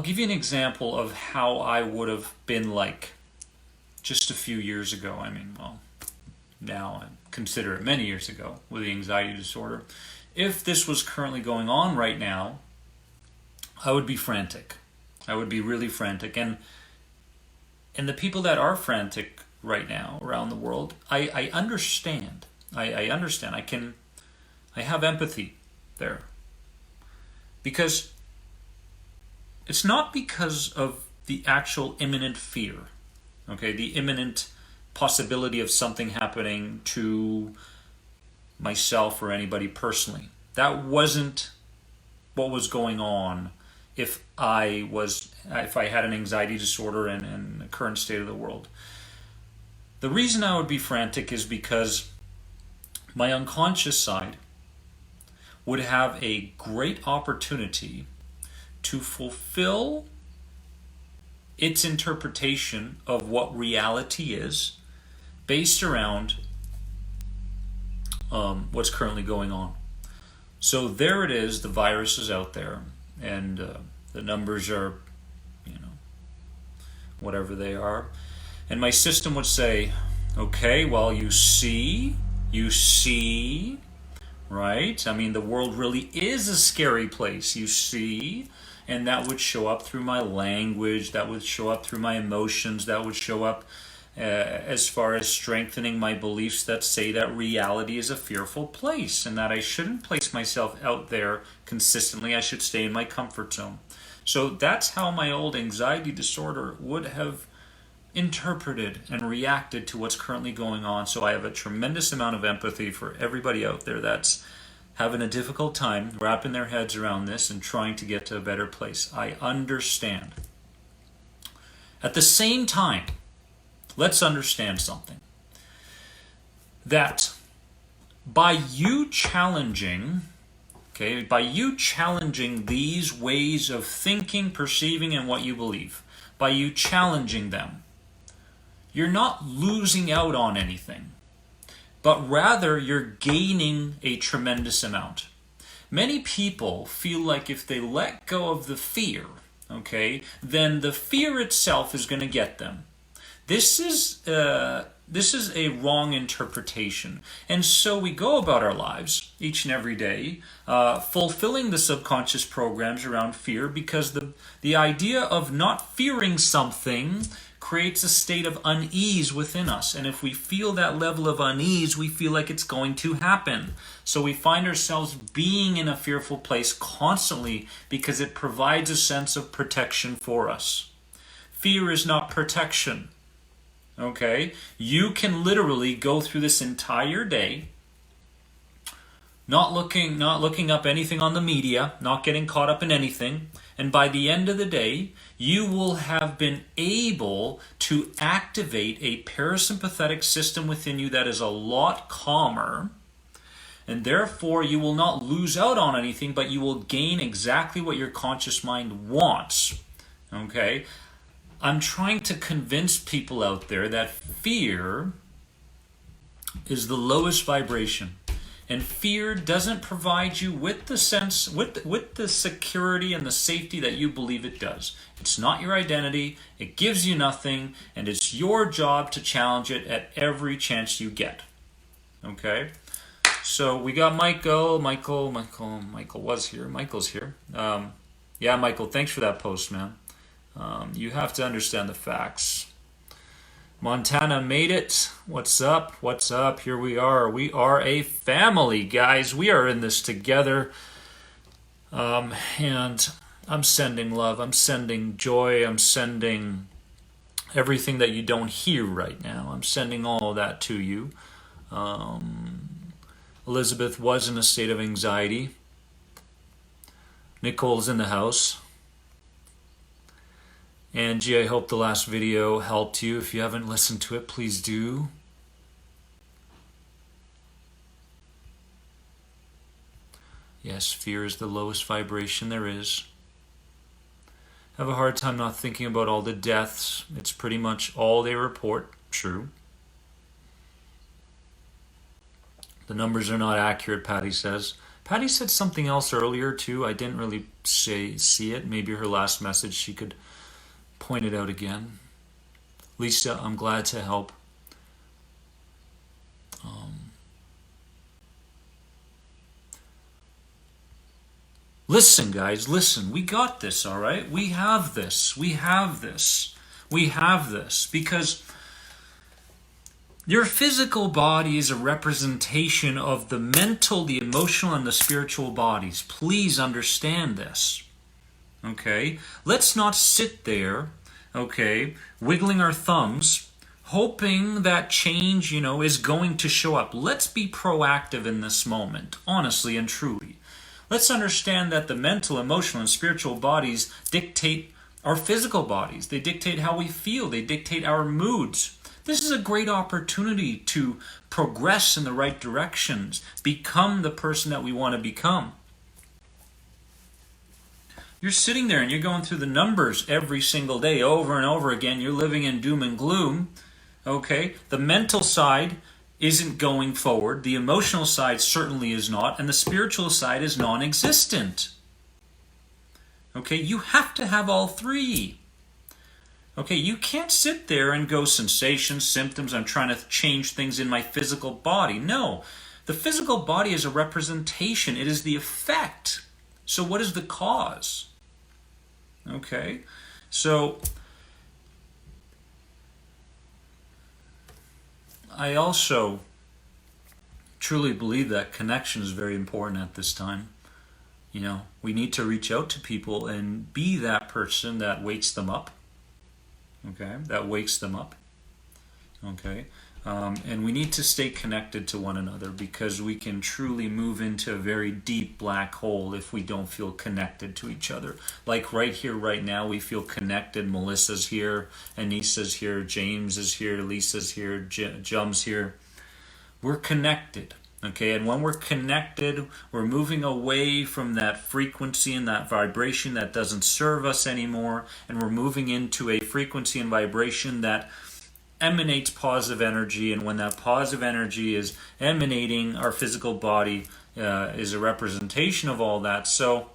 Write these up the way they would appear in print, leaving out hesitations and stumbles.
give you an example of how I would have been like just a few years ago. I mean, well, now I consider it many years ago with the anxiety disorder. If this was currently going on right now, I would be frantic. I would be really frantic. And the people that are frantic right now around the world, I understand. I understand. I have empathy there. Because it's not because of the actual imminent fear, okay, the imminent possibility of something happening to myself or anybody personally. That wasn't what was going on if I had an anxiety disorder and the current state of the world. The reason I would be frantic is because my unconscious side would have a great opportunity to fulfill its interpretation of what reality is based around what's currently going on. So there it is, the virus is out there, and the numbers are, whatever they are. And my system would say, okay, well, you see, right? I mean, the world really is a scary place, you see. And that would show up through my language, that would show up through my emotions, that would show up as far as strengthening my beliefs that say that reality is a fearful place and that I shouldn't place myself out there consistently. I should stay in my comfort zone. So that's how my old anxiety disorder would have interpreted and reacted to what's currently going on. So I have a tremendous amount of empathy for everybody out there that's having a difficult time wrapping their heads around this and trying to get to a better place. I understand. At the same time, let's understand something. That by you challenging these ways of thinking, perceiving, and what you believe, by you challenging them, you're not losing out on anything, but rather you're gaining a tremendous amount. Many people feel like if they let go of the fear, okay, then the fear itself is going to get them. This is a wrong interpretation. And so we go about our lives each and every day fulfilling the subconscious programs around fear, because the idea of not fearing something creates a state of unease within us. And if we feel that level of unease, we feel like it's going to happen. So we find ourselves being in a fearful place constantly because it provides a sense of protection for us. Fear is not protection. Okay? You can literally go through this entire day not looking up anything on the media, not getting caught up in anything, and by the end of the day, you will have been able to activate a parasympathetic system within you that is a lot calmer, and therefore you will not lose out on anything, but you will gain exactly what your conscious mind wants. Okay? I'm trying to convince people out there that fear is the lowest vibration. And fear doesn't provide you with the sense, with the security and the safety that you believe it does. It's not your identity, it gives you nothing, and it's your job to challenge it at every chance you get. Okay? So we got Michael was here. Michael's here. Yeah, Michael, thanks for that post, man. You have to understand the facts. Montana made it. What's up? What's up? Here we are. We are a family, guys. We are in this together. And I'm sending love. I'm sending joy. I'm sending everything that you don't hear right now. I'm sending all of that to you. Elizabeth was in a state of anxiety. Nicole's in the house. Angie, I hope the last video helped you. If you haven't listened to it, please do. Yes, fear is the lowest vibration there is. I have a hard time not thinking about all the deaths. It's pretty much all they report. True. The numbers are not accurate, Patty says. Patty said something else earlier too. I didn't really see it. Maybe her last message, she could point it out again. Lisa, I'm glad to help. Listen, guys, listen. We got this, all right? We have this. We have this. We have this. Because your physical body is a representation of the mental, the emotional, and the spiritual bodies. Please understand this. Okay? Let's not sit there, okay, wiggling our thumbs, hoping that change, is going to show up. Let's be proactive in this moment, honestly and truly. Let's understand that the mental, emotional, and spiritual bodies dictate our physical bodies. They dictate how we feel. They dictate our moods. This is a great opportunity to progress in the right directions, become the person that we want to become. You're sitting there and you're going through the numbers every single day over and over again. You're living in doom and gloom. Okay? The mental side isn't going forward. The emotional side certainly is not. And the spiritual side is non-existent. Okay? You have to have all three. Okay? You can't sit there and go sensations, symptoms, I'm trying to change things in my physical body. No. The physical body is a representation. It is the effect. So what is the cause? Okay? So I also truly believe that connection is very important at this time. We need to reach out to people and be that person that wakes them up. Okay? That wakes them up. Okay? And we need to stay connected to one another because we can truly move into a very deep black hole if we don't feel connected to each other. Like right here, right now, we feel connected. Melissa's here, Anissa's here, James is here, Lisa's here, Jum's here. We're connected. Okay, and when we're connected, we're moving away from that frequency and that vibration that doesn't serve us anymore, and we're moving into a frequency and vibration that emanates positive energy, and when that positive energy is emanating, our physical body is a representation of all that. So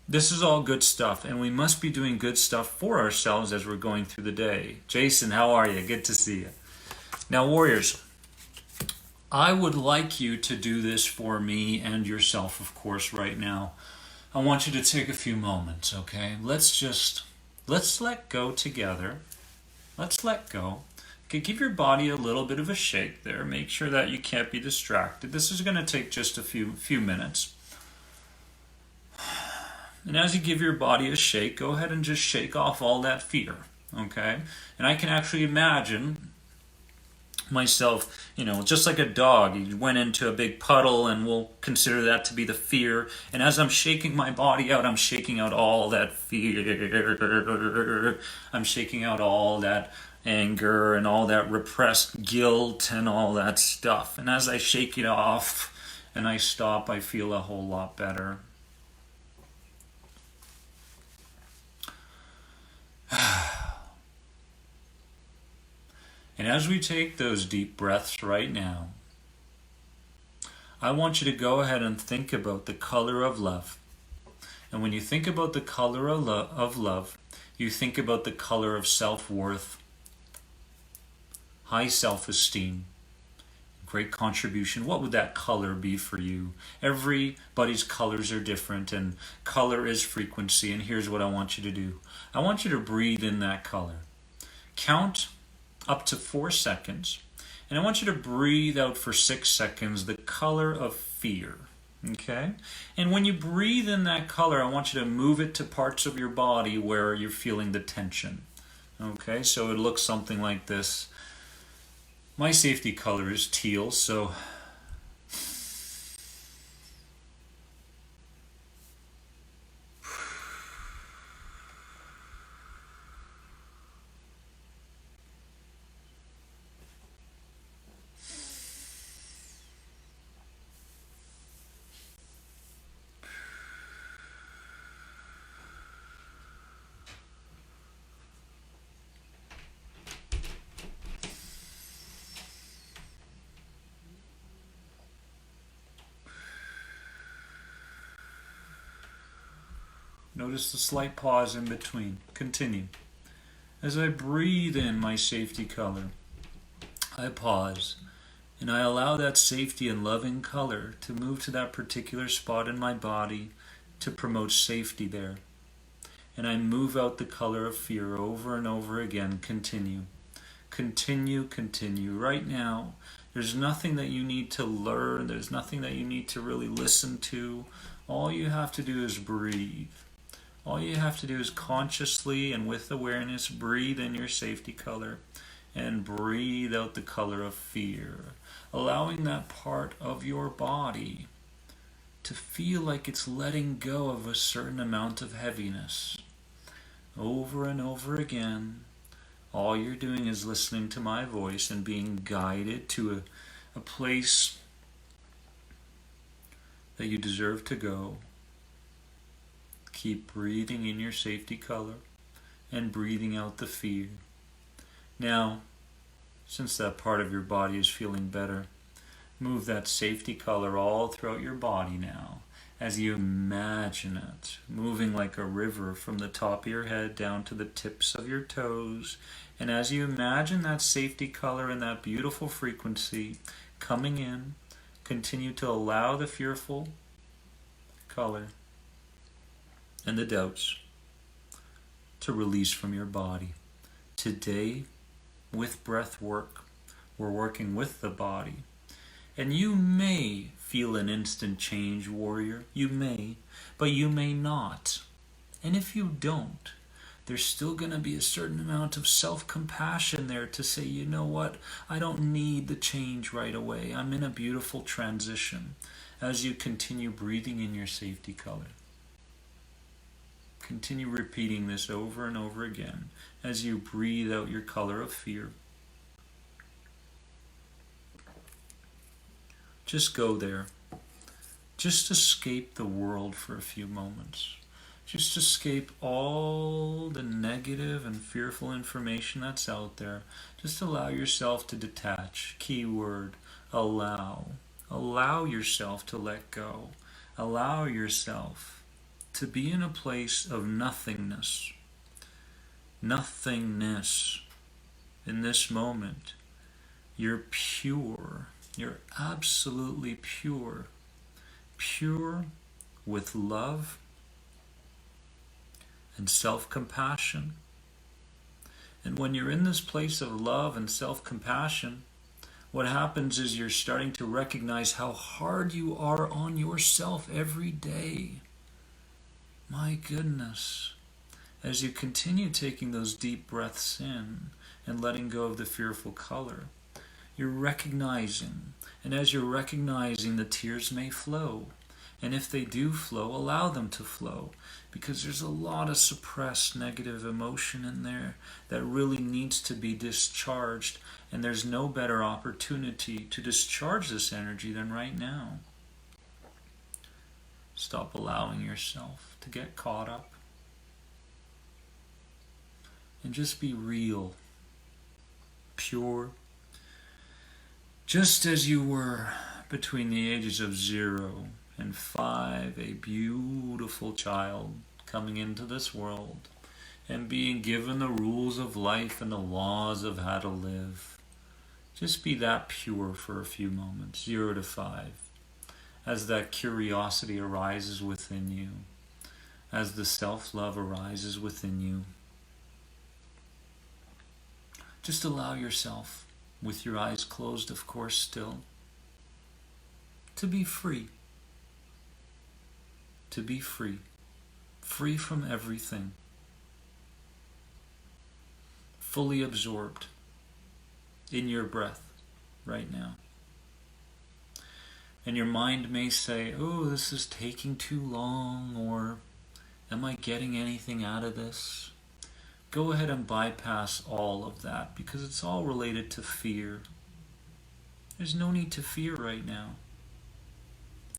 this is all good stuff, and we must be doing good stuff for ourselves as we're going through the day. Jason, how are you? Good to see you. Now, warriors, I would like you to do this for me and yourself, of course, right now. I want you to take a few moments, okay? Let's let go together. Let's let go. Okay, give your body a little bit of a shake there. Make sure that you can't be distracted. This is going to take just a few minutes. And as you give your body a shake, go ahead and just shake off all that fear. Okay? And I can actually imagine myself, just like a dog. He went into a big puddle, and we'll consider that to be the fear. And as I'm shaking my body out, I'm shaking out all that fear. I'm shaking out all that anger and all that repressed guilt and all that stuff. And as I shake it off and I stop, I feel a whole lot better. And as we take those deep breaths right now, I want you to go ahead and think about the color of love. And when you think about the color of love, you think about the color of self-worth, high self-esteem, great contribution. What would that color be for you? Everybody's colors are different, and color is frequency. And here's what I want you to do. I want you to breathe in that color. Count up to 4 seconds, and I want you to breathe out for 6 seconds the color of fear. Okay? And when you breathe in that color, I want you to move it to parts of your body where you're feeling the tension. Okay? So it looks something like this. My safety color is teal, so Notice the slight pause in between. Continue. As I breathe in my safety color, I pause and I allow that safety and loving color to move to that particular spot in my body to promote safety there. And I move out the color of fear over and over again. Continue. Continue, continue. Right now, there's nothing that you need to learn. There's nothing that you need to really listen to. All you have to do is breathe. All you have to do is consciously and with awareness breathe in your safety color and breathe out the color of fear, allowing that part of your body to feel like it's letting go of a certain amount of heaviness. Over and over again, all you're doing is listening to my voice and being guided to a place that you deserve to go. Keep breathing in your safety color and breathing out the fear. Now, since that part of your body is feeling better, move that safety color all throughout your body now as you imagine it moving like a river from the top of your head down to the tips of your toes. And as you imagine that safety color and that beautiful frequency coming in, continue to allow the fearful color and the doubts to release from your body. Today, with breath work, we're working with the body. And you may feel an instant change, warrior. You may, but you may not. And if you don't, there's still going to be a certain amount of self-compassion there to say, you know what, I don't need the change right away. I'm in a beautiful transition as you continue breathing in your safety color. Continue repeating this over and over again as you breathe out your color of fear. Just go there. Just escape the world for a few moments. Just escape all the negative and fearful information that's out there. Just allow yourself to detach. Keyword, allow. Allow yourself to let go. Allow yourself to be in a place of nothingness. Nothingness. In this moment, you're pure. You're absolutely pure. Pure with love and self-compassion. And when you're in this place of love and self-compassion, what happens is you're starting to recognize how hard you are on yourself every day. My goodness. As you continue taking those deep breaths in and letting go of the fearful color, you're recognizing, and as you're recognizing, the tears may flow. And if they do flow, allow them to flow, because there's a lot of suppressed negative emotion in there that really needs to be discharged, and there's no better opportunity to discharge this energy than right now. Stop allowing yourself to get caught up, and just be real, pure, just as you were between the ages of 0 and 5, a beautiful child coming into this world and being given the rules of life and the laws of how to live. Just be that pure for a few moments, 0 to 5, as that curiosity arises within you, as the self-love arises within you. Just allow yourself, with your eyes closed, of course, still, to be free. To be free. Free from everything. Fully absorbed in your breath right now. And your mind may say, oh, this is taking too long, or am I getting anything out of this? Go ahead and bypass all of that, because it's all related to fear. There's no need to fear right now.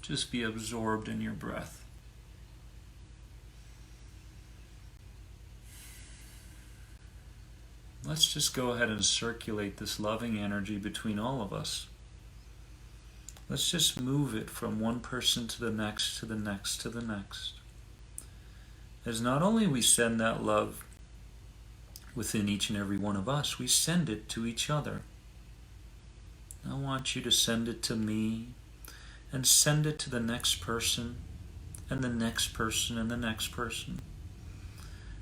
Just be absorbed in your breath. Let's just go ahead and circulate this loving energy between all of us. Let's just move it from one person to the next, to the next, to the next. is not only we send that love within each and every one of us, we send it to each other. I want you to send it to me, and send it to the next person, and the next person, and the next person.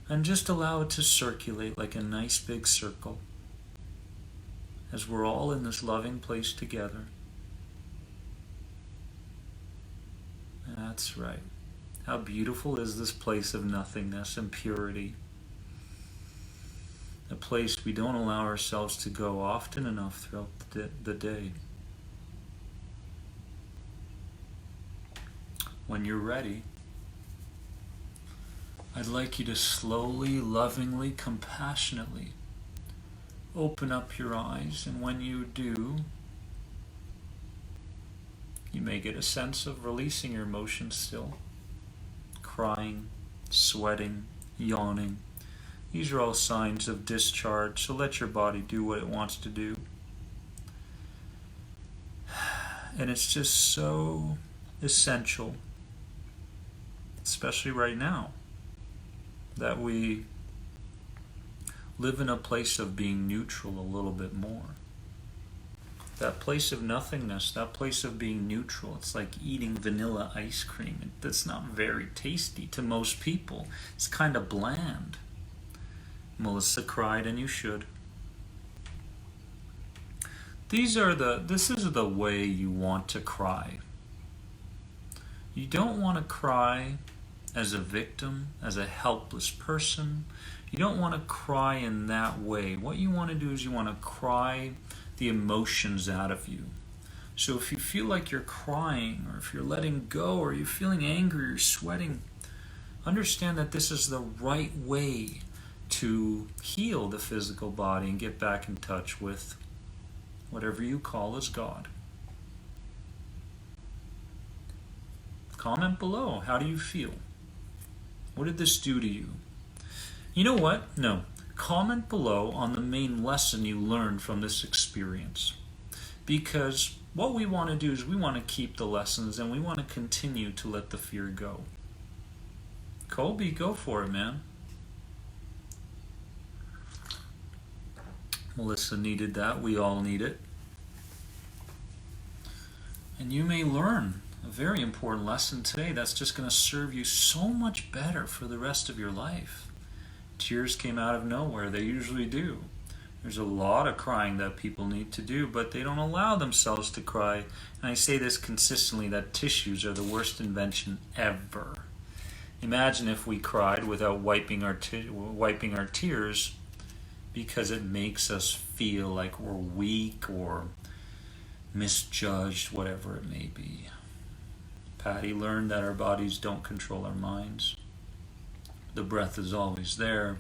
And just allow it to circulate like a nice big circle as we're all in this loving place together. That's right. How beautiful is this place of nothingness and purity? A place we don't allow ourselves to go often enough throughout the day. When you're ready, I'd like you to slowly, lovingly, compassionately open up your eyes, and when you do, you may get a sense of releasing your emotions still. Crying, sweating, yawning. These are all signs of discharge, so let your body do what it wants to do. And it's just so essential, especially right now, that we live in a place of being neutral a little bit more. That place of nothingness, that place of being neutral, it's like eating vanilla ice cream. That's not very tasty to most people. It's kind of bland. Melissa cried, and you should. This is the way you want to cry. You don't want to cry as a victim, as a helpless person. You don't want to cry in that way. What you want to do is you want to cry the emotions out of you. So if you feel like you're crying, or if you're letting go, or you're feeling angry, or you're sweating, understand that this is the right way to heal the physical body and get back in touch with whatever you call as God. Comment below. How do you feel? What did this do to you? You know what? No. Comment below on the main lesson you learned from this experience. Because what we want to do is we want to keep the lessons, and we want to continue to let the fear go. Colby, go for it, man. Melissa needed that. We all need it. And you may learn a very important lesson today that's just going to serve you so much better for the rest of your life. Tears came out of nowhere. They usually do. There's a lot of crying that people need to do, but they don't allow themselves to cry. And I say this consistently, that tissues are the worst invention ever. Imagine if we cried without wiping our tears, because it makes us feel like we're weak or misjudged, whatever it may be. Patty learned that our bodies don't control our minds. The breath is always there.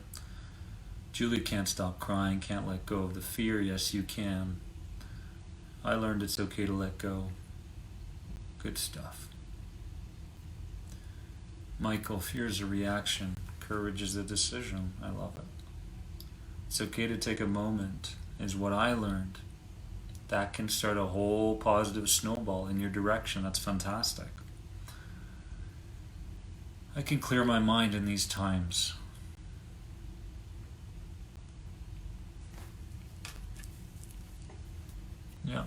Julie can't stop crying, can't let go of the fear. Yes, you can. I learned it's okay to let go. Good stuff. Michael, fear is a reaction. Courage is a decision. I love it. It's okay to take a moment, is what I learned. That can start a whole positive snowball in your direction. That's fantastic. I can clear my mind in these times. Yeah.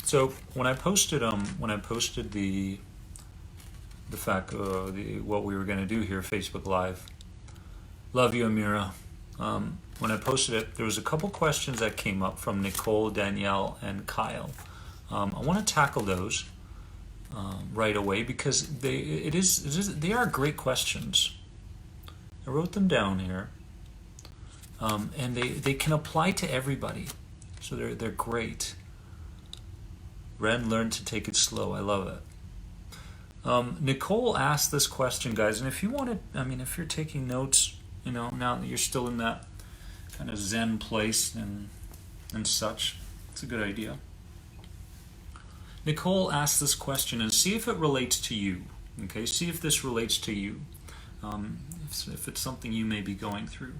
So when I posted the fact what we were going to do here, Facebook Live. Love you, Amira. When I posted it, there was a couple questions that came up from Nicole, Danielle, and Kyle. I want to tackle those right away because they are great questions. I wrote them down here, and they can apply to everybody, so they're great. Ren, learn to take it slow. I love it. Nicole asked this question, guys, and if you want to, if you're taking notes, now that you're still in that kind of Zen place and such, it's a good idea. Nicole asked this question, and see if it relates to you. Okay, see if this relates to you. If it's something you may be going through.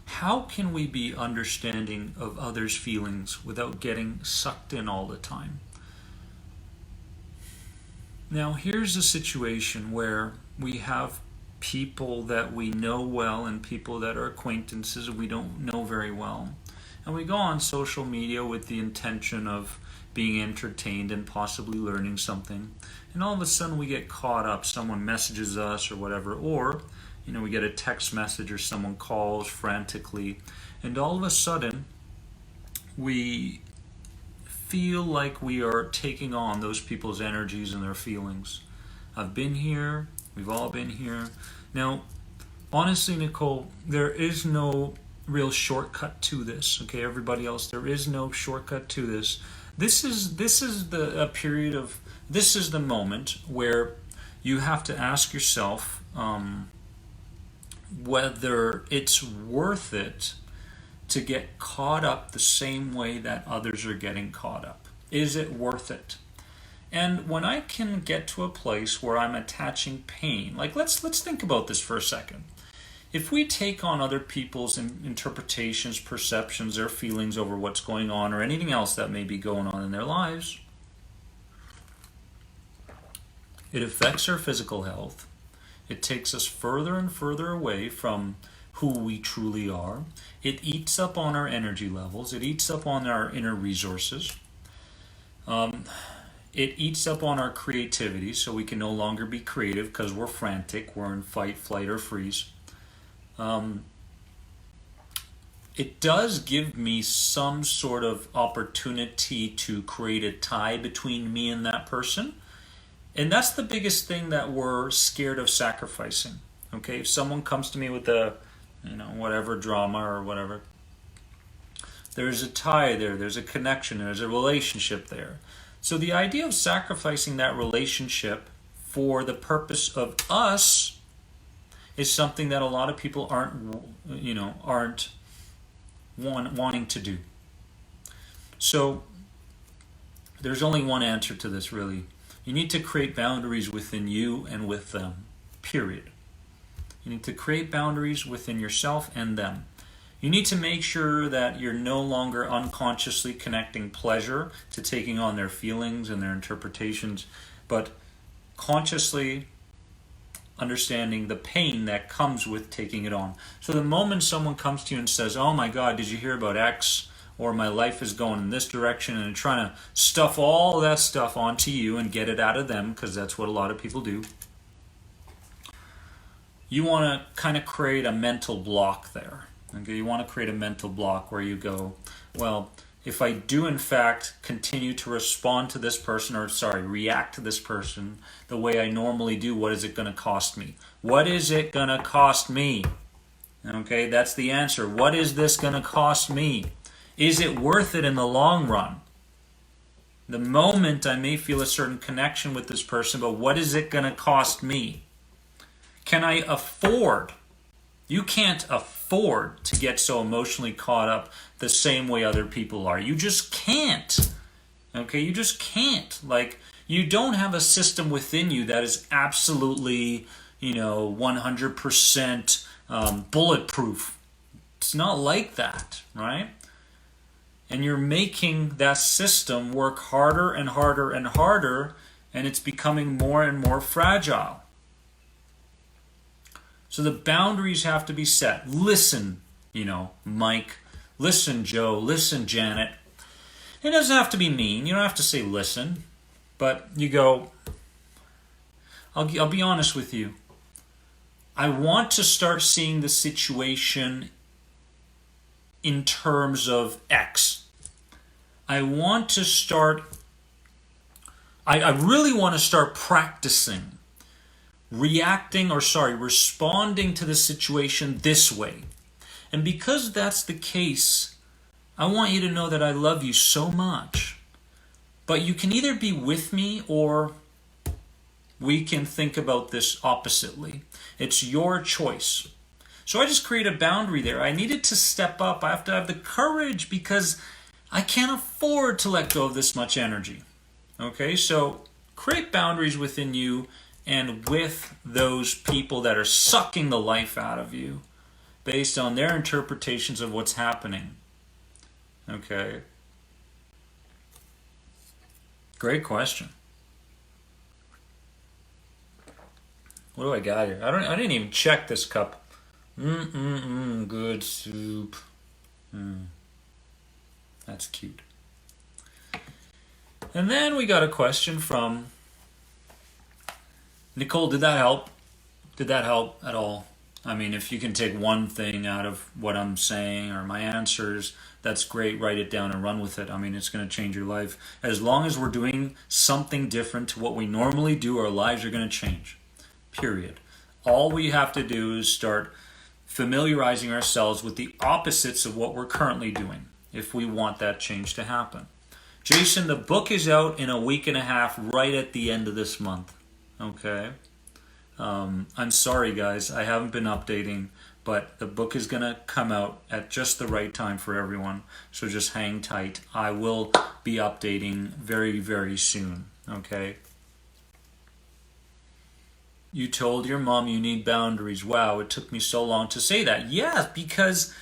How can we be understanding of others' feelings without getting sucked in all the time? Now, here's a situation where we have people that we know well and people that are acquaintances we don't know very well. And we go on social media with the intention of being entertained and possibly learning something. And all of a sudden we get caught up. Someone messages us or whatever, or we get a text message or someone calls frantically, and all of a sudden we feel like we are taking on those people's energies and their feelings. I've been here, we've all been here. Now, honestly, Nicole, there is no real shortcut to this. Okay, everybody else, there is no shortcut to this. This is the period of, this is the moment where you have to ask yourself whether it's worth it to get caught up the same way that others are getting caught up. Is it worth it? And when I can get to a place where I'm attaching pain, like let's think about this for a second. If we take on other people's interpretations, perceptions, their feelings over what's going on or anything else that may be going on in their lives, it affects our physical health. It takes us further and further away from who we truly are. It eats up on our energy levels. It eats up on our inner resources. It eats up on our creativity, so we can no longer be creative because we're frantic. We're in fight, flight, or freeze. It does give me some sort of opportunity to create a tie between me and that person. And that's the biggest thing that we're scared of sacrificing. Okay, if someone comes to me with a whatever drama or whatever, there's a tie there, there's a connection, there's a relationship there. So the idea of sacrificing that relationship for the purpose of us is something that a lot of people aren't wanting to do. So there's only one answer to this, really. You need to create boundaries within you and with them, period. You need to create boundaries within yourself and them. You need to make sure that you're no longer unconsciously connecting pleasure to taking on their feelings and their interpretations, but consciously understanding the pain that comes with taking it on. So the moment someone comes to you and says, "Oh my God, did you hear about X?" or "My life is going in this direction," and they're trying to stuff all that stuff onto you and get it out of them, because that's what a lot of people do. You want to kind of create a mental block there. Okay, you want to create a mental block where you go, well, if I do in fact continue to respond to this person, react to this person the way I normally do, what is it going to cost me? What is it going to cost me? Okay, that's the answer. What is this going to cost me? Is it worth it in the long run? The moment I may feel a certain connection with this person, but what is it going to cost me? Can I afford? You can't afford to get so emotionally caught up the same way other people are. You just can't. Okay, you just can't. Like, you don't have a system within you that is absolutely, 100% bulletproof. It's not like that, right? And you're making that system work harder and harder and harder, and it's becoming more and more fragile. So the boundaries have to be set. Listen, Mike. Listen, Joe. Listen, Janet. It doesn't have to be mean. You don't have to say listen. But you go, I'll be honest with you. I want to start seeing the situation in terms of X. I really want to start practicing responding to the situation this way. And because that's the case, I want you to know that I love you so much. But you can either be with me or we can think about this oppositely. It's your choice. So I just create a boundary there. I needed to step up. I have to have the courage because I can't afford to let go of this much energy. Okay, so create boundaries within you and with those people that are sucking the life out of you based on their interpretations of what's happening. Okay. Great question. What do I got here? I didn't even check this cup. Good soup. That's cute. And then we got a question from Nicole. Did that help? Did that help at all? I mean, if you can take one thing out of what I'm saying or my answers, that's great. Write it down and run with it. I mean, it's going to change your life. As long as we're doing something different to what we normally do, our lives are going to change. Period. All we have to do is start familiarizing ourselves with the opposites of what we're currently doing if we want that change to happen. Jason, the book is out in a week and a half, right at the end of this month. Okay? I'm sorry, guys. I haven't been updating, but the book is going to come out at just the right time for everyone. So just hang tight. I will be updating very, very soon. Okay? You told your mom you need boundaries. Wow, it took me so long to say that. Yeah, because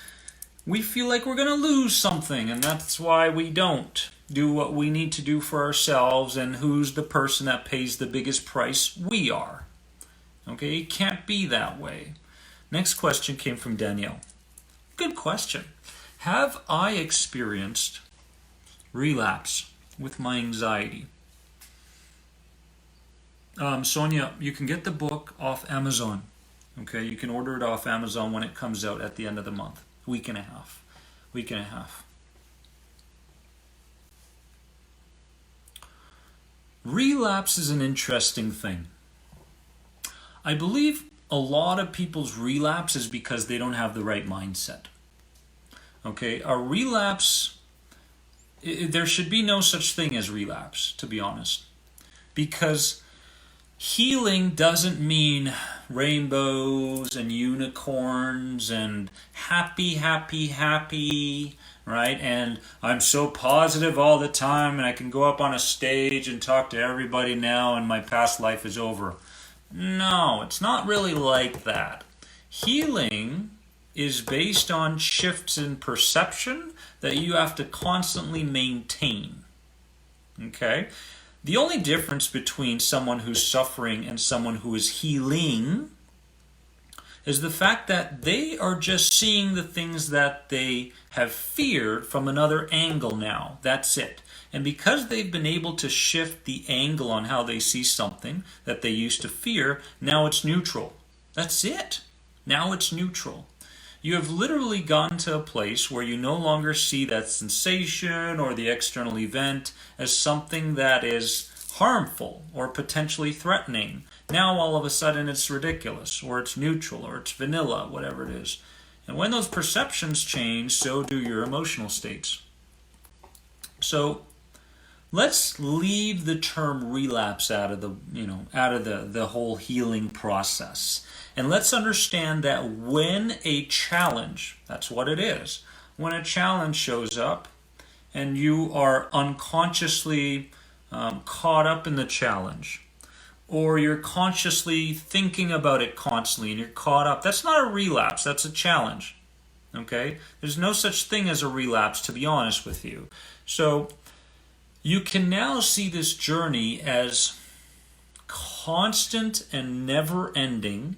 we feel like we're going to lose something, and that's why we don't do what we need to do for ourselves. And who's the person that pays the biggest price? We are. Okay, it can't be that way. Next question came from Danielle. Good question. Have I experienced relapse with my anxiety? Sonia, you can get the book off Amazon. Okay, you can order it off Amazon when it comes out at the end of the month. Week and a half. Week and a half. Relapse is an interesting thing. I believe a lot of people's relapse is because they don't have the right mindset. Okay, a relapse, there should be no such thing as relapse, to be honest. Because healing doesn't mean rainbows and unicorns and happy, happy, happy, right? And I'm so positive all the time and I can go up on a stage and talk to everybody now and my past life is over. No, it's not really like that. Healing is based on shifts in perception that you have to constantly maintain. Okay? The only difference between someone who's suffering and someone who is healing is the fact that they are just seeing the things that they have feared from another angle now. That's it. And because they've been able to shift the angle on how they see something that they used to fear, now it's neutral. That's it. Now it's neutral. You have literally gotten to a place where you no longer see that sensation or the external event as something that is harmful or potentially threatening. Now all of a sudden it's ridiculous, or it's neutral, or it's vanilla, whatever it is. And when those perceptions change, so do your emotional states. So let's leave the term relapse out of the whole healing process. And let's understand that when a challenge, that's what it is, when a challenge shows up and you are unconsciously caught up in the challenge, or you're consciously thinking about it constantly and you're caught up, that's not a relapse, that's a challenge. Okay? There's no such thing as a relapse, to be honest with you. So you can now see this journey as constant and never-ending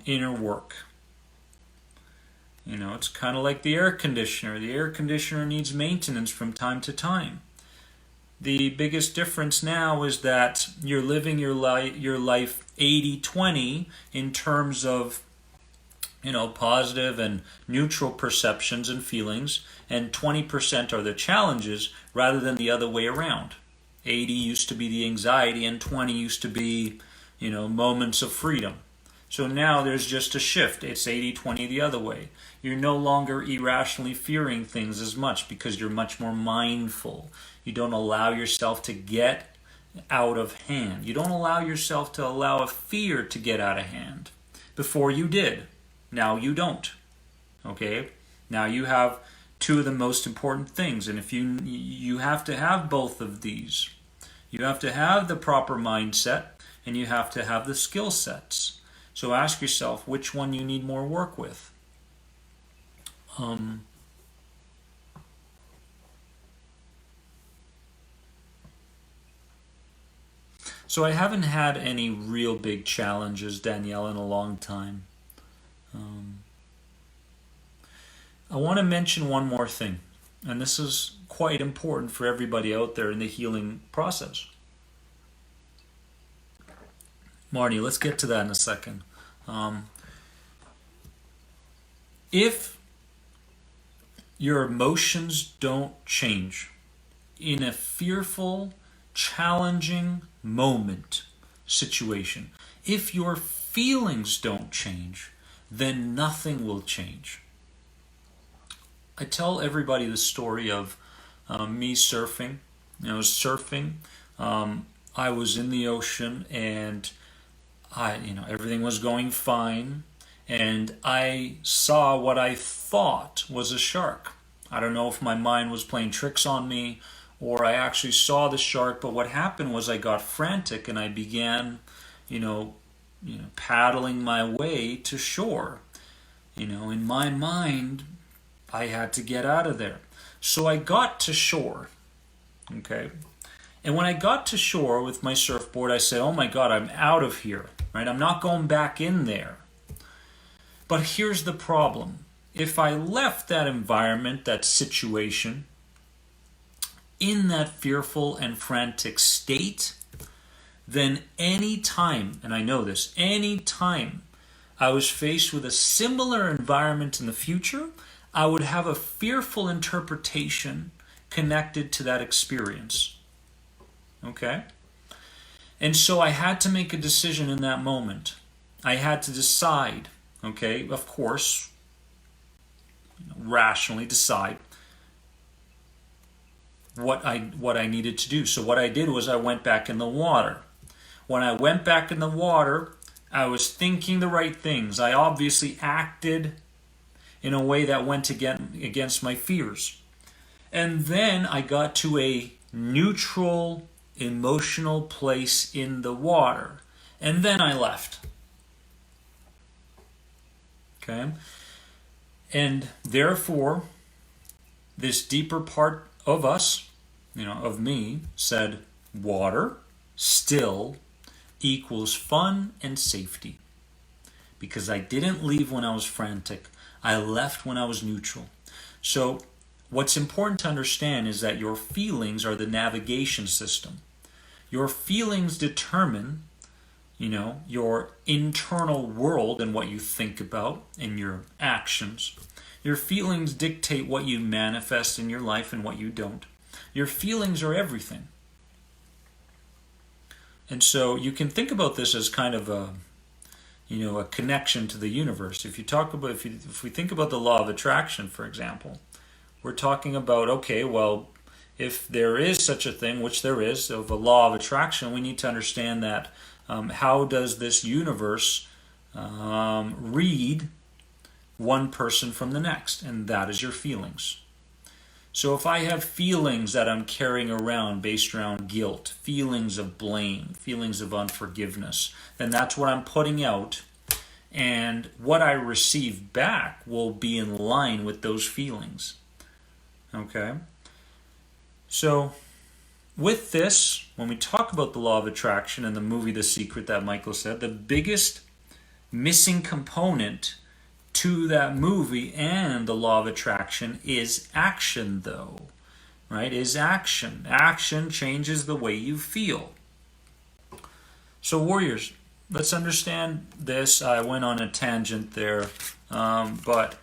inner work. You know, it's kind of like the air conditioner. The air conditioner needs maintenance from time to time. The biggest difference now is that you're living your life 80-20 in terms of, you know, positive and neutral perceptions and feelings, and 20% are the challenges rather than the other way around. 80 used to be the anxiety and 20 used to be, you know, moments of freedom. So now there's just a shift. It's 80-20 the other way. You're no longer irrationally fearing things as much because you're much more mindful. You don't allow yourself to get out of hand. You don't allow yourself to allow a fear to get out of hand. Before you did. Now you don't. Okay? Now you have two of the most important things. And if you have to have both of these. You have to have the proper mindset and you have to have the skill sets. So ask yourself which one you need more work with. So I haven't had any real big challenges, Danielle, in a long time. Um, I want to mention one more thing, and this is quite important for everybody out there in the healing process. Marty, let's get to that in a second. Um, if your emotions don't change in a fearful, challenging moment, situation, if your feelings don't change, then nothing will change. I tell everybody the story of me surfing. Surfing. I was in the ocean and everything was going fine, and I saw what I thought was a shark. I don't know if my mind was playing tricks on me or I actually saw the shark, but what happened was I got frantic and I began, paddling my way to shore. In my mind, I had to get out of there. So I got to shore, okay? And when I got to shore with my surfboard, I said, oh my God, I'm out of here, right? I'm not going back in there. But here's the problem. If I left that environment, that situation, in that fearful and frantic state, then any time, and I know this, any time I was faced with a similar environment in the future, I would have a fearful interpretation connected to that experience. Okay? And so I had to make a decision in that moment. I had to decide, okay, of course, rationally decide what I needed to do. So what I did was I went back in the water. When I went back in the water, I was thinking the right things. I obviously acted in a way that went against my fears. And then I got to a neutral, emotional place in the water. And then I left. Okay? And therefore, this deeper part of us, of me, said water, still, equals fun and safety. Because I didn't leave when I was frantic. I left when I was neutral. So what's important to understand is that your feelings are the navigation system. Your feelings determine, your internal world and what you think about and your actions. Your feelings dictate what you manifest in your life and what you don't. Your feelings are everything. And so you can think about this as kind of a connection to the universe. If we think about the law of attraction, for example, we're talking about, okay, well, if there is such a thing, which there is, of a law of attraction, we need to understand that how does this universe read one person from the next? And that is your feelings. So if I have feelings that I'm carrying around based around guilt, feelings of blame, feelings of unforgiveness, then that's what I'm putting out. And what I receive back will be in line with those feelings. Okay? So with this, when we talk about the law of attraction and the movie The Secret that Michael said, the biggest missing component to that movie and the law of attraction is action, though. Right? Is action. Action changes the way you feel. So warriors, let's understand this. I went on a tangent there, but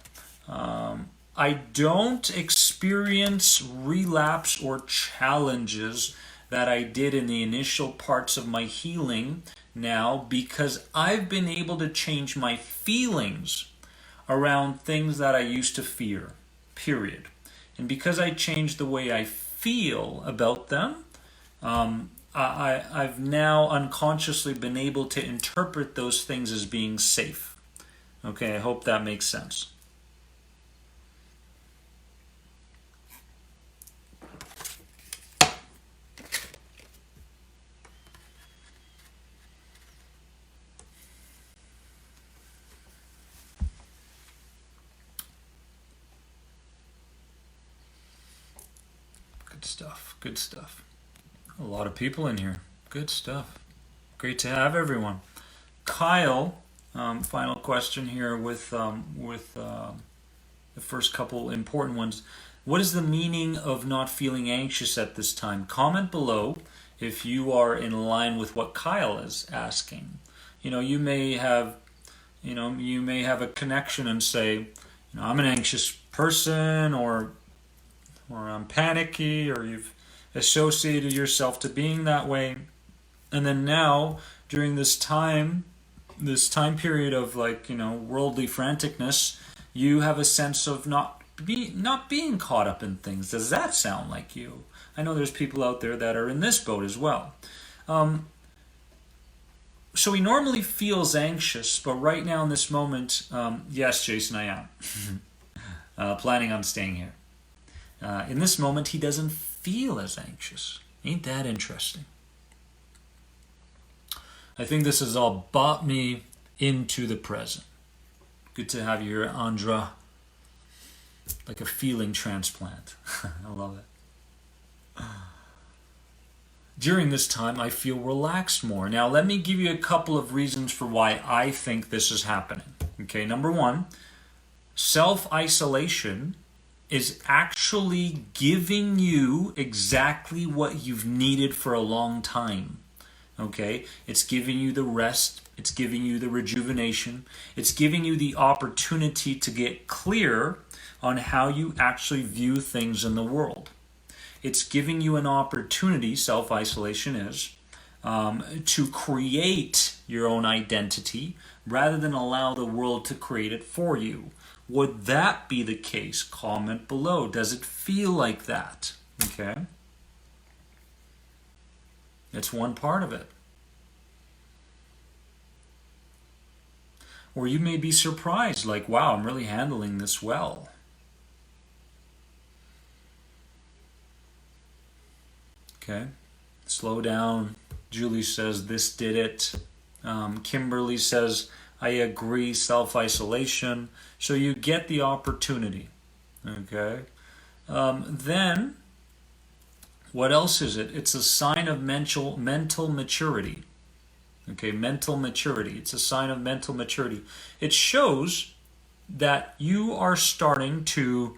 I don't experience relapse or challenges that I did in the initial parts of my healing now because I've been able to change my feelings around things that I used to fear, period. And because I changed the way I feel about them, I've now unconsciously been able to interpret those things as being safe. Okay, I hope that makes sense. Good stuff, good stuff. A lot of people in here. Good stuff. Great to have everyone. Kyle, final question here with the first couple important ones. What is the meaning of not feeling anxious at this time? Comment below if you are in line with what Kyle is asking. You may have, a connection and say, I'm an anxious person, or I'm panicky, or you've associated yourself to being that way. And then now, during this time period of worldly franticness, you have a sense of not being caught up in things. Does that sound like you? I know there's people out there that are in this boat as well. So he normally feels anxious, but right now in this moment, yes, Jason, I am planning on staying here. In this moment, he doesn't feel as anxious. Ain't that interesting? I think this has all brought me into the present. Good to have you here, Andra. Like a feeling transplant. I love it. During this time, I feel relaxed more. Now, let me give you a couple of reasons for why I think this is happening. Okay, number one, self-isolation is actually giving you exactly what you've needed for a long time. Okay, it's giving you the rest, it's giving you the rejuvenation, it's giving you the opportunity to get clear on how you actually view things in the world. It's giving you an opportunity, self-isolation is, to create your own identity rather than allow the world to create it for you. Would that be the case? Comment below. Does it feel like that? Okay. It's one part of it. Or you may be surprised, like, wow, I'm really handling this well. Okay. Slow down. Julie says, this did it. Kimberly says, I agree, self-isolation. So you get the opportunity. Okay. Then, what else is it? It's a sign of mental maturity. Okay, mental maturity. It's a sign of mental maturity. It shows that you are starting to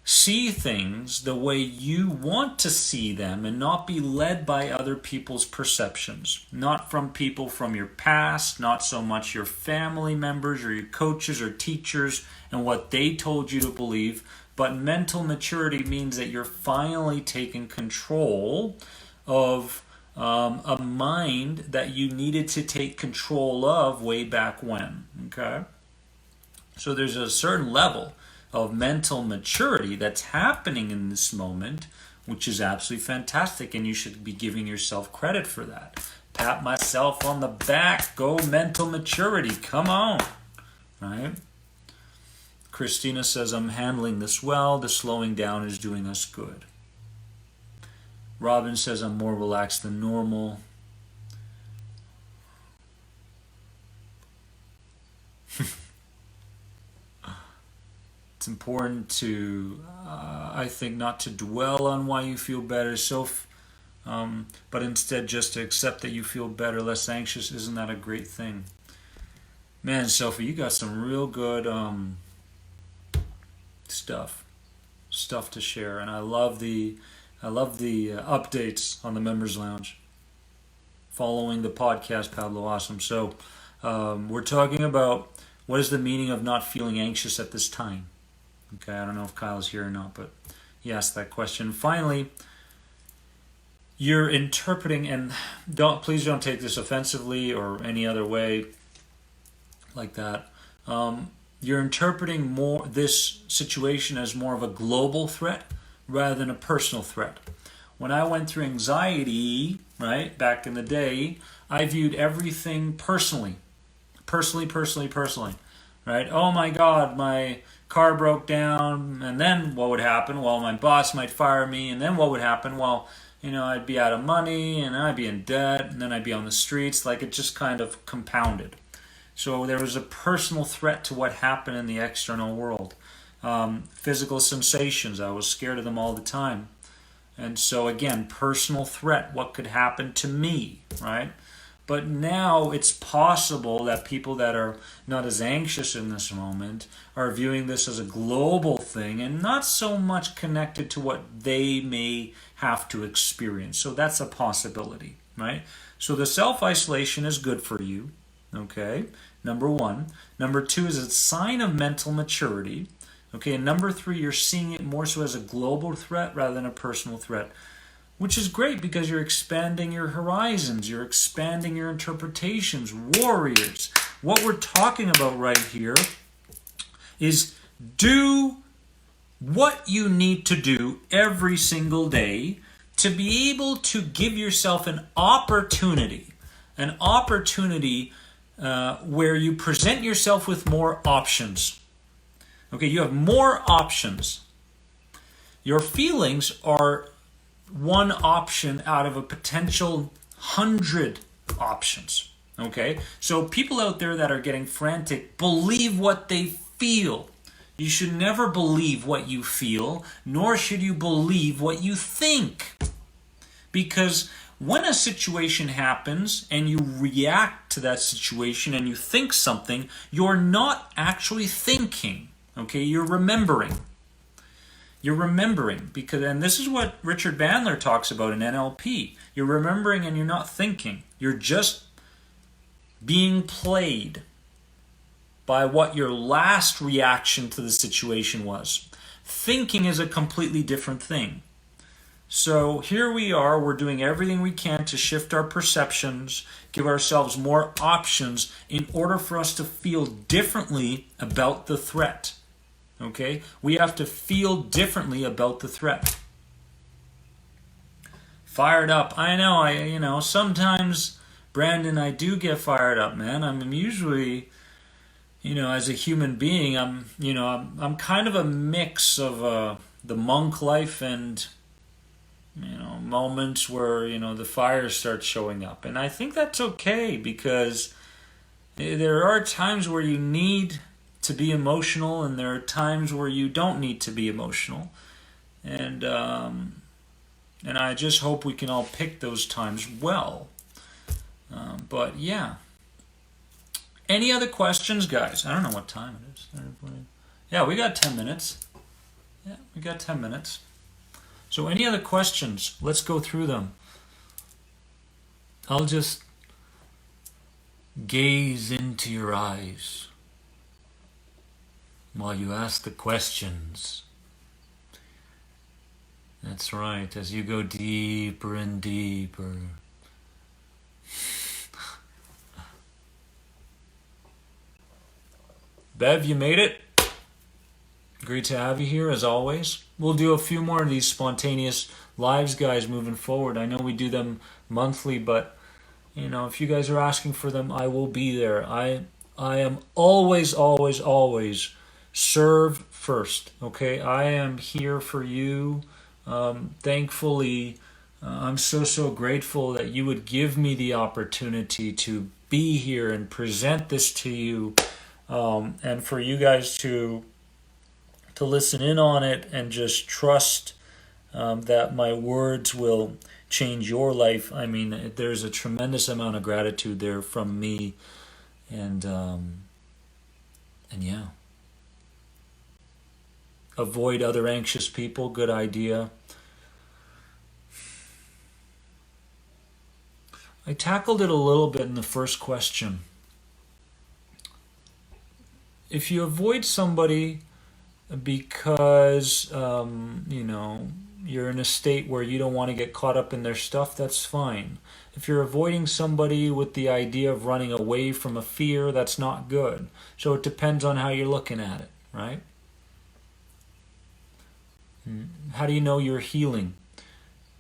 see things the way you want to see them and not be led by other people's perceptions. Not from people from your past, not so much your family members or your coaches or teachers and what they told you to believe. But mental maturity means that you're finally taking control of a mind that you needed to take control of way back when. Okay? So there's a certain level of mental maturity that's happening in this moment, which is absolutely fantastic, and you should be giving yourself credit for that. Pat myself on the back. Go mental maturity. Come on. Right? Christina says, I'm handling this well. The slowing down is doing us good. Robin says, I'm more relaxed than normal. It's important to, I think, not to dwell on why you feel better, but instead just to accept that you feel better, less anxious. Isn't that a great thing? Man, Sophie, you got some real good stuff to share, and I love the updates on the Members Lounge. Following the podcast, Pablo, awesome. So we're talking about what is the meaning of not feeling anxious at this time. Okay, I don't know if Kyle's here or not, but he asked that question. Finally, you're interpreting, and please don't take this offensively or any other way like that. You're interpreting this situation as more of a global threat rather than a personal threat. When I went through anxiety, right, back in the day, I viewed everything personally, right? Oh my God, my car broke down, and then what would happen? Well, my boss might fire me, and then what would happen? Well, I'd be out of money, and I'd be in debt, and then I'd be on the streets. Like, it just kind of compounded. So there was a personal threat to what happened in the external world. Physical sensations, I was scared of them all the time. And so again, personal threat, what could happen to me, right? But now it's possible that people that are not as anxious in this moment are viewing this as a global thing and not so much connected to what they may have to experience. So that's a possibility, right? So the self-isolation is good for you, okay? Number one. Number two is a sign of mental maturity. Okay, and number three, you're seeing it more so as a global threat rather than a personal threat, which is great because you're expanding your horizons, you're expanding your interpretations. Warriors, what we're talking about right here is do what you need to do every single day to be able to give yourself an opportunity where you present yourself with more options. Okay, you have more options. Your feelings are one option out of a potential 100 options. Okay, so people out there that are getting frantic believe what they feel. You should never believe what you feel, nor should you believe what you think. Because when a situation happens and you react to that situation and you think something, you're not actually thinking. Okay, you're remembering. You're remembering because, and this is what Richard Bandler talks about in NLP. You're remembering and you're not thinking. You're just being played by what your last reaction to the situation was. Thinking is a completely different thing. So here we are, we're doing everything we can to shift our perceptions, give ourselves more options in order for us to feel differently about the threat. Okay? We have to feel differently about the threat. Fired up. I know, sometimes, Brandon, I do get fired up, man. I'm usually, as a human being, I'm kind of a mix of the monk life and, moments where, the fire starts showing up. And I think that's okay because there are times where you need to be emotional, and there are times where you don't need to be emotional, and I just hope we can all pick those times well. But yeah, any other questions, guys? I don't know what time it is. Yeah, we got 10 minutes. Yeah, we got 10 minutes. So any other questions? Let's go through them. I'll just gaze into your eyes while you ask the questions. That's right, as you go deeper and deeper. Bev, you made it. Great to have you here, as always. We'll do a few more of these spontaneous lives, guys, moving forward. I know we do them monthly, but, if you guys are asking for them, I will be there. I am always, always, always serve first, okay? I am here for you. Thankfully, I'm so grateful that you would give me the opportunity to be here and present this to you, and for you guys to listen in on it and just trust that my words will change your life. I mean, there's a tremendous amount of gratitude there from me, and yeah. Avoid other anxious people, good idea. I tackled it a little bit in the first question. If you avoid somebody because, you're in a state where you don't want to get caught up in their stuff, that's fine. If you're avoiding somebody with the idea of running away from a fear, that's not good. So it depends on how you're looking at it, right? How do you know you're healing?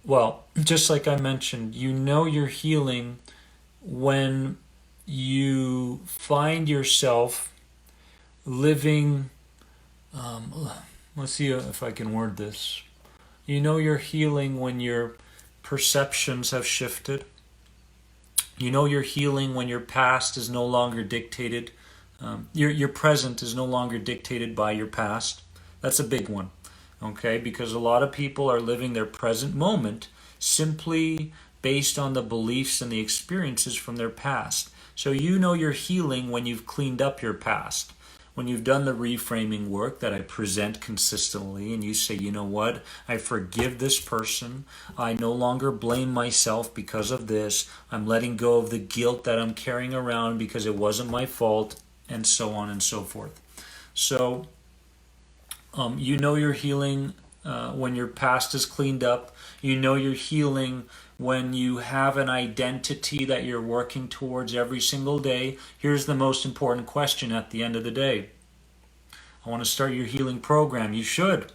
Well, just like I mentioned, you know you're healing when you find yourself living, let's see if I can word this. You know you're healing when your perceptions have shifted. You know you're healing when your past is no longer dictated. Your present is no longer dictated by your past. That's a big one. Okay, because a lot of people are living their present moment simply based on the beliefs and the experiences from their past. So you know you're healing when you've cleaned up your past. When you've done the reframing work that I present consistently, and you say, you know what, I forgive this person. I no longer blame myself because of this. I'm letting go of the guilt that I'm carrying around because it wasn't my fault, and so on and so forth. So you know you're healing when your past is cleaned up. You know you're healing when you have an identity that you're working towards every single day. Here's the most important question at the end of the day. I want to start your healing program. You should. A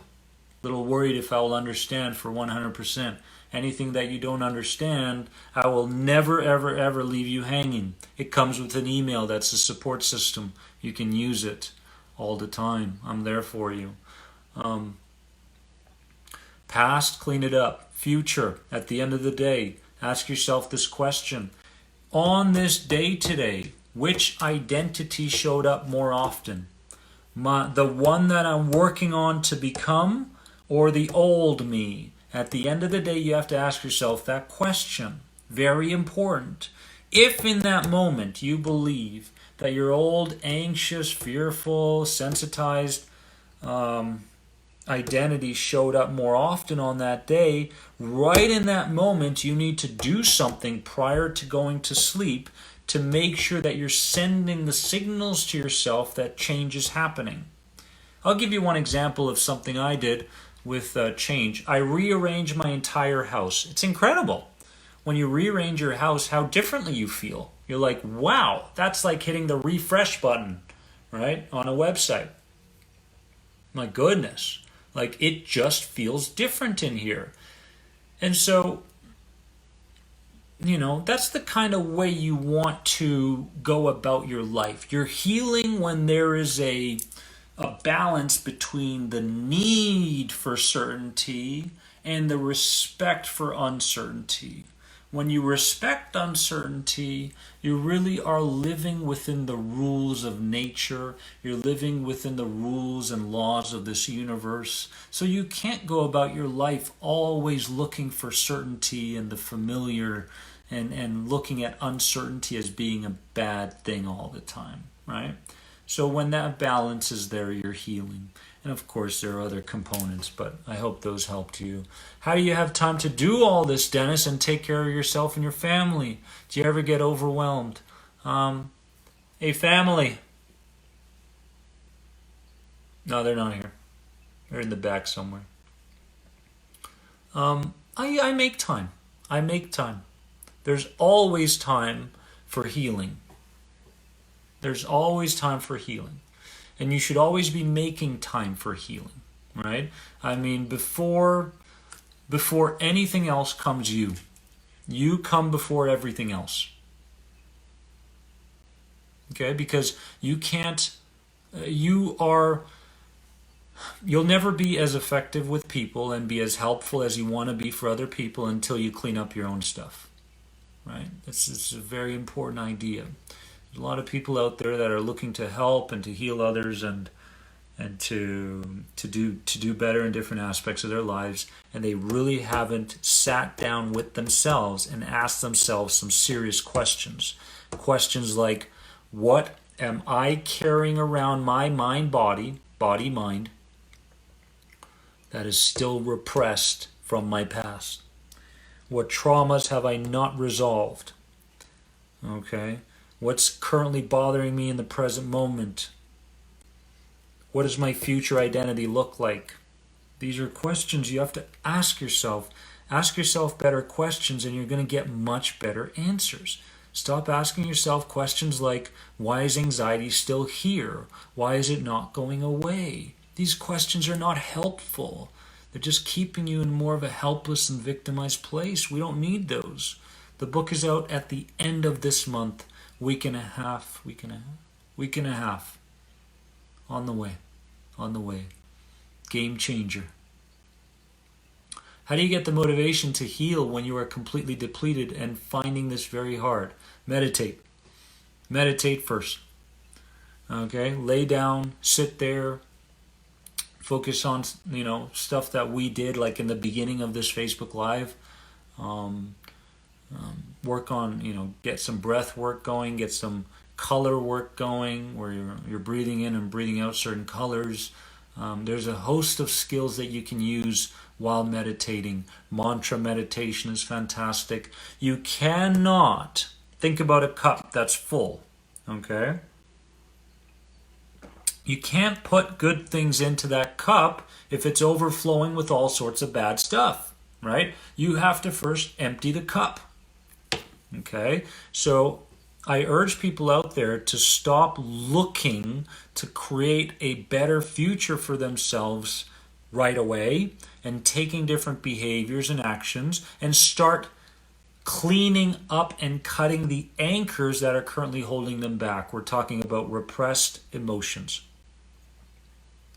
little worried if I will understand for 100%. Anything that you don't understand, I will never, ever, ever leave you hanging. It comes with an email. That's a support system. You can use it all the time. I'm there for you. Past, clean it up. Future, at the end of the day, ask yourself this question. On this day today, which identity showed up more often? The one that I'm working on to become, or the old me? At the end of the day, you have to ask yourself that question. Very important. If in that moment you believe that your old, anxious, fearful, sensitized identity showed up more often on that day, right in that moment you need to do something prior to going to sleep to make sure that you're sending the signals to yourself that change is happening. I'll give you one example of something I did with change. I rearranged my entire house. It's incredible. When you rearrange your house, how differently you feel. You're like, wow, that's like hitting the refresh button, right, on a website. My goodness. Like, it just feels different in here. And so, that's the kind of way you want to go about your life. You're healing when there is a balance between the need for certainty and the respect for uncertainty. When you respect uncertainty, you really are living within the rules of nature. You're living within the rules and laws of this universe. So you can't go about your life always looking for certainty and the familiar and looking at uncertainty as being a bad thing all the time, right? So when that balance is there, you're healing. And of course, there are other components, but I hope those helped you. How do you have time to do all this, Dennis, and take care of yourself and your family? Do you ever get overwhelmed? Hey, family. No, they're not here. They're in the back somewhere. I make time. I make time. There's always time for healing. There's always time for healing. And you should always be making time for healing, right? I mean, before anything else comes you come before everything else. Okay? Because you'll never be as effective with people and be as helpful as you want to be for other people until you clean up your own stuff, right? It's a very important idea. There's a lot of people out there that are looking to help and to heal others and to do better in different aspects of their lives, and they really haven't sat down with themselves and asked themselves some serious questions. Questions like, what am I carrying around my body, mind, that is still repressed from my past? What traumas have I not resolved? Okay? What's currently bothering me in the present moment? What does my future identity look like? These are questions you have to ask yourself. Ask yourself better questions and you're going to get much better answers. Stop asking yourself questions like, why is anxiety still here? Why is it not going away? These questions are not helpful. They're just keeping you in more of a helpless and victimized place. We don't need those. The book is out at the end of this month. Week and a half. On the way. Game changer. How do you get the motivation to heal when you are completely depleted and finding this very hard? Meditate. Meditate first. Okay? Lay down, sit there, focus on, stuff that we did like in the beginning of this Facebook Live. Work on, get some breath work going, get some color work going, where you're breathing in and breathing out certain colors. There's a host of skills that you can use while meditating. Mantra meditation is fantastic. You cannot think about a cup that's full, okay? You can't put good things into that cup if it's overflowing with all sorts of bad stuff, right? You have to first empty the cup, okay? So I urge people out there to stop looking to create a better future for themselves right away and taking different behaviors and actions and start cleaning up and cutting the anchors that are currently holding them back. We're talking about repressed emotions.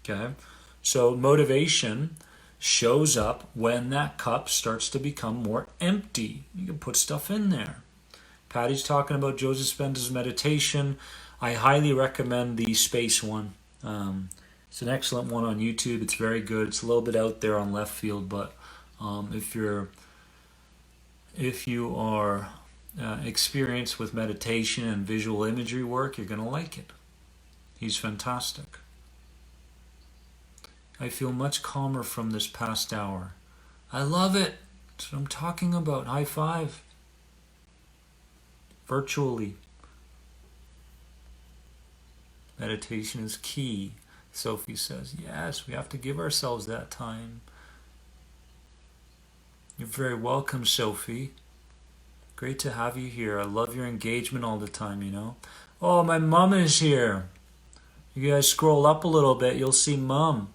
Okay? So motivation shows up when that cup starts to become more empty. You can put stuff in there. Patty's talking about Joseph Dispenza's meditation. I highly recommend the space one. It's an excellent one on YouTube. It's very good. It's a little bit out there on left field, but if you are experienced with meditation and visual imagery work, you're going to like it. He's fantastic. I feel much calmer from this past hour. I love it. That's what I'm talking about. High five. Virtually. Meditation is key, Sophie says. Yes, we have to give ourselves that time. You're very welcome, Sophie. Great to have you here. I love your engagement all the time, Oh, my mom is here. You guys scroll up a little bit, you'll see Mom.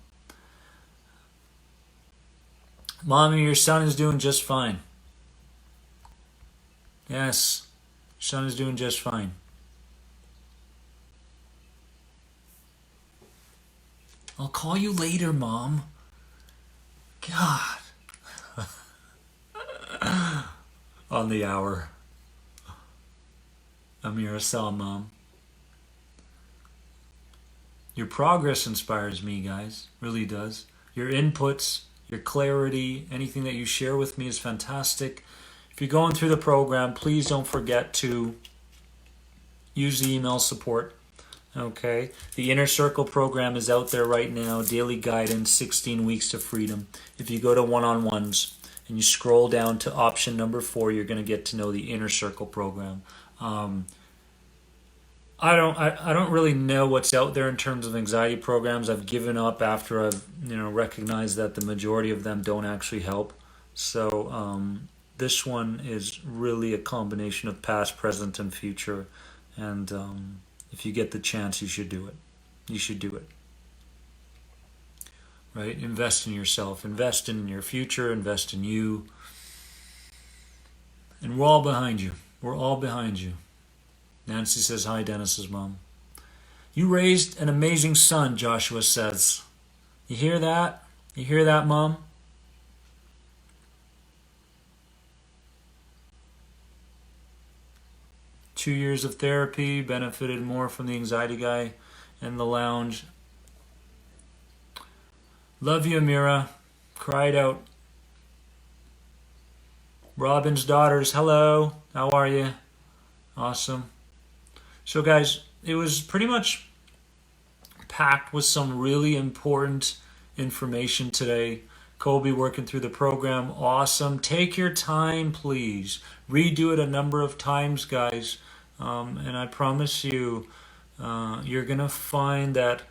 Mommy, your son is doing just fine. Yes, your son is doing just fine. I'll call you later, Mom. God. On the hour. Amira saw Mom. Your progress inspires me, guys. Really does. Your inputs, your clarity, anything that you share with me is fantastic. If you're going through the program, please don't forget to use the email support. Okay, the Inner Circle program is out there right now. Daily guidance, 16 weeks to freedom. If you go to one-on-ones and you scroll down to option number 4, you're going to get to know the Inner Circle program. I don't really know what's out there in terms of anxiety programs. I've given up after I've recognized that the majority of them don't actually help. So this one is really a combination of past, present, and future. And if you get the chance, you should do it. You should do it. Right? Invest in yourself. Invest in your future. Invest in you. And we're all behind you. We're all behind you. Nancy says, hi, Dennis's mom. You raised an amazing son, Joshua says. You hear that? You hear that, Mom? Two years of therapy, benefited more from the anxiety guy in the lounge. Love you, Amira. Cried out. Robin's daughters, hello. How are you? Awesome. So guys, it was pretty much packed with some really important information today. Colby working through the program, awesome. Take your time, please. Redo it a number of times, guys. And I promise you, you're going to find that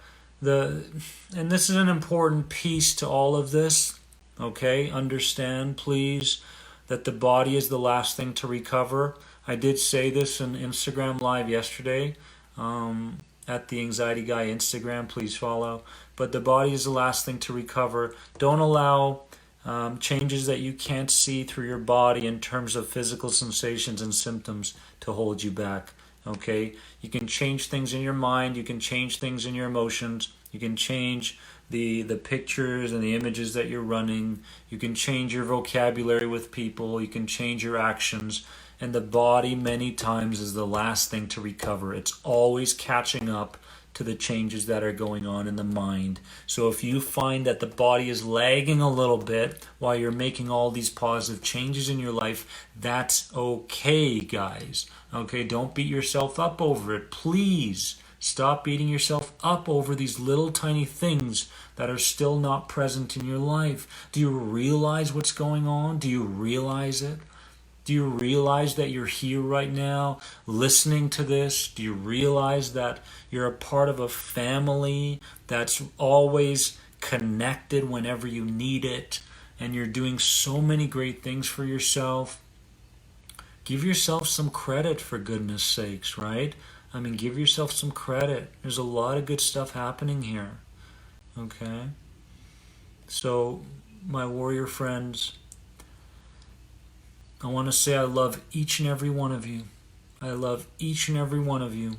and this is an important piece to all of this, okay? Understand, please, that the body is the last thing to recover. I did say this in Instagram Live yesterday at the Anxiety Guy Instagram. Please follow. But the body is the last thing to recover. Don't allow changes that you can't see through your body in terms of physical sensations and symptoms to hold you back. Okay? You can change things in your mind. You can change things in your emotions. You can change the pictures and the images that you're running. You can change your vocabulary with people. You can change your actions. And the body many times is the last thing to recover. It's always catching up to the changes that are going on in the mind. So if you find that the body is lagging a little bit while you're making all these positive changes in your life, that's okay, guys. Okay, don't beat yourself up over it. Please stop beating yourself up over these little tiny things that are still not present in your life. Do you realize what's going on? Do you realize it? Do you realize that you're here right now listening to this? Do you realize that you're a part of a family that's always connected whenever you need it? And you're doing so many great things for yourself. Give yourself some credit, for goodness sakes, right? I mean, give yourself some credit. There's a lot of good stuff happening here. Okay? So, my warrior friends, I want to say I love each and every one of you. I love each and every one of you.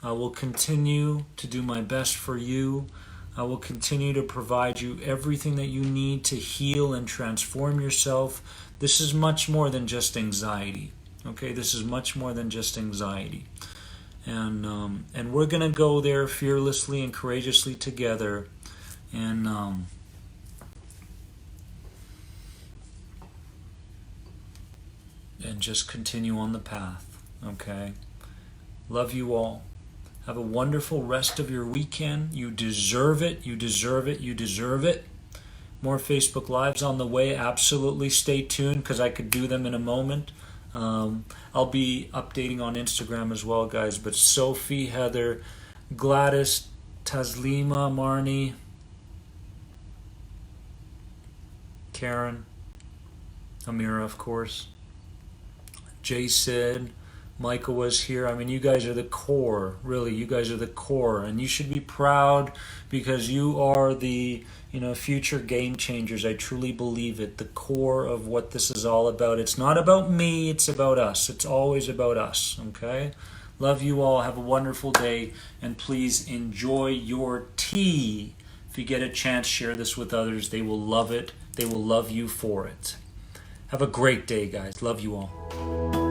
I will continue to do my best for you. I will continue to provide you everything that you need to heal and transform yourself. This is much more than just anxiety. Okay, this is much more than just anxiety. And we're going to go there fearlessly and courageously together. And just continue on the path. Okay? Love you all. Have a wonderful rest of your weekend. You deserve it. You deserve it. You deserve it. More Facebook Lives on the way. Absolutely stay tuned because I could do them in a moment. I'll be updating on Instagram as well, guys. But Sophie, Heather, Gladys, Taslima, Marnie, Karen, Amira, of course, Jason, Michael was here. I mean, you guys are the core. Really, you guys are the core. And you should be proud because you are the future game changers. I truly believe it. The core of what this is all about. It's not about me. It's about us. It's always about us. Okay? Love you all. Have a wonderful day. And please enjoy your tea. If you get a chance, share this with others. They will love it. They will love you for it. Have a great day, guys. Love you all.